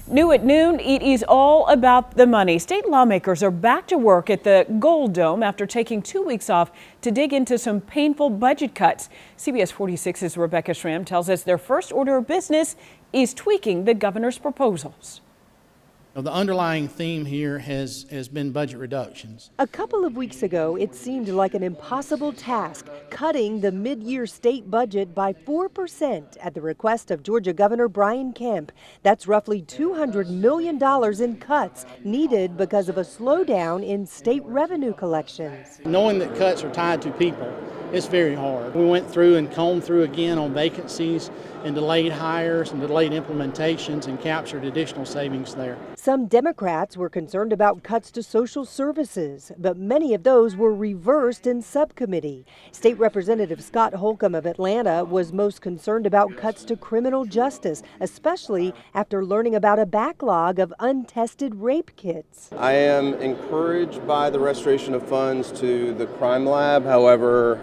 New at noon, it is all about the money. State lawmakers are back to work at the Gold Dome after taking 2 weeks off to dig into some painful budget cuts. CBS 46's Rebecca Schramm tells us their first order of business is tweaking the governor's proposals. The underlying theme here has been budget reductions. A couple of weeks ago, it seemed like an impossible task, cutting the mid-year state budget by 4% at the request of Georgia Governor Brian Kemp. That's roughly $200 million in cuts needed because of a slowdown in state revenue collections. Knowing that cuts are tied to people, it's very hard. We went through and combed through again on vacancies and delayed hires and delayed implementations and captured additional savings there. Some Democrats were concerned about cuts to social services, but many of those were reversed in subcommittee. State Representative Scott Holcomb of Atlanta was most concerned about cuts to criminal justice, especially after learning about a backlog of untested rape kits. I am encouraged by the restoration of funds to the crime lab. However,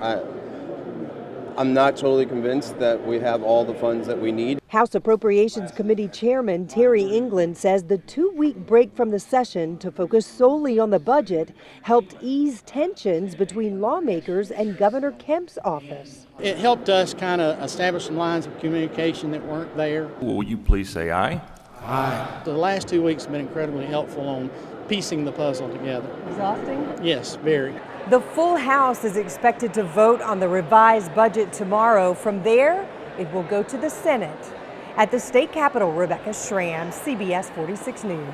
I'm not totally convinced that we have all the funds that we need. House Appropriations Committee Chairman Terry England says the 2-week break from the session to focus solely on the budget helped ease tensions between lawmakers and Governor Kemp's office. It helped us kind of establish some lines of communication that weren't there. Will you please say aye? Aye. The last 2 weeks have been incredibly helpful on piecing the puzzle together. Exhausting? Yes, very. The full House is expected to vote on the revised budget tomorrow. From there, it will go to the Senate. At the state capitol, Rebecca Schramm, CBS 46 News.